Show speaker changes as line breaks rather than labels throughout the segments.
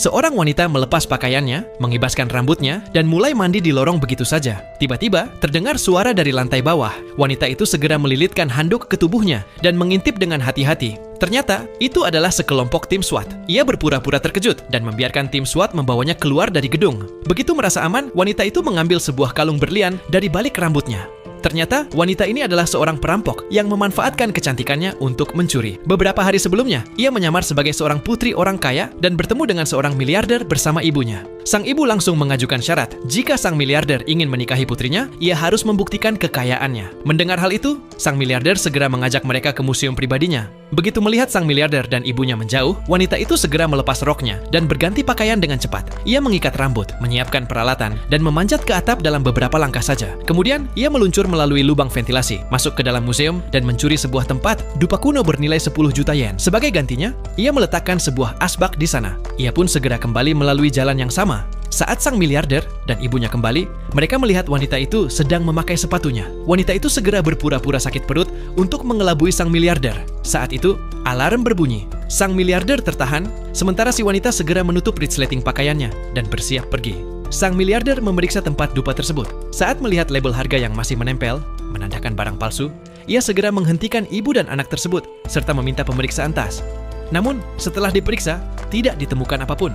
Seorang wanita melepas pakaiannya, mengibaskan rambutnya, dan mulai mandi di lorong begitu saja. Tiba-tiba, terdengar suara dari lantai bawah. Wanita itu segera melilitkan handuk ke tubuhnya dan mengintip dengan hati-hati. Ternyata, itu adalah sekelompok tim SWAT. Ia berpura-pura terkejut dan membiarkan tim SWAT membawanya keluar dari gedung. Begitu merasa aman, wanita itu mengambil sebuah kalung berlian dari balik rambutnya. Ternyata, wanita ini adalah seorang perampok yang memanfaatkan kecantikannya untuk mencuri. Beberapa hari sebelumnya, ia menyamar sebagai seorang putri orang kaya dan bertemu dengan seorang miliarder bersama ibunya. Sang ibu langsung mengajukan syarat, jika sang miliarder ingin menikahi putrinya, ia harus membuktikan kekayaannya. Mendengar hal itu, sang miliarder segera mengajak mereka ke museum pribadinya. Begitu melihat sang miliarder dan ibunya menjauh, wanita itu segera melepas roknya dan berganti pakaian dengan cepat. Ia mengikat rambut, menyiapkan peralatan, dan memanjat ke atap dalam beberapa langkah saja. Kemudian, ia meluncur melalui lubang ventilasi, masuk ke dalam museum, dan mencuri sebuah tempat dupa kuno bernilai 10 juta yen. Sebagai gantinya, ia meletakkan sebuah asbak di sana. Ia pun segera kembali melalui jalan yang sama. Saat sang miliarder dan ibunya kembali, mereka melihat wanita itu sedang memakai sepatunya. Wanita itu segera berpura-pura sakit perut untuk mengelabui sang miliarder. Saat itu, alarm berbunyi. Sang miliarder tertahan, sementara si wanita segera menutup resleting pakaiannya dan bersiap pergi. Sang miliarder memeriksa tempat dupa tersebut. Saat melihat label harga yang masih menempel, menandakan barang palsu, ia segera menghentikan ibu dan anak tersebut, serta meminta pemeriksaan tas. Namun, setelah diperiksa, tidak ditemukan apapun.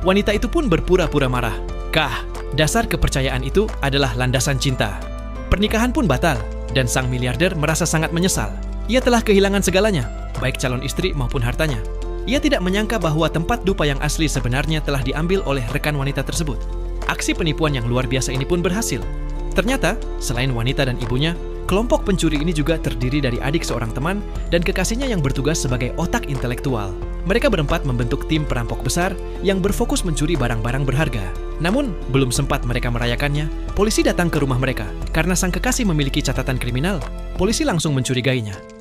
Wanita itu pun berpura-pura marah. Dasar kepercayaan itu adalah landasan cinta. Pernikahan pun batal, dan sang miliarder merasa sangat menyesal. Ia telah kehilangan segalanya, baik calon istri maupun hartanya. Ia tidak menyangka bahwa tempat dupa yang asli sebenarnya telah diambil oleh rekan wanita tersebut. Aksi penipuan yang luar biasa ini pun berhasil. Ternyata, selain wanita dan ibunya, kelompok pencuri ini juga terdiri dari adik seorang teman dan kekasihnya yang bertugas sebagai otak intelektual. Mereka berempat membentuk tim perampok besar yang berfokus mencuri barang-barang berharga. Namun, belum sempat mereka merayakannya, polisi datang ke rumah mereka. Karena sang kekasih memiliki catatan kriminal, polisi langsung mencurigainya.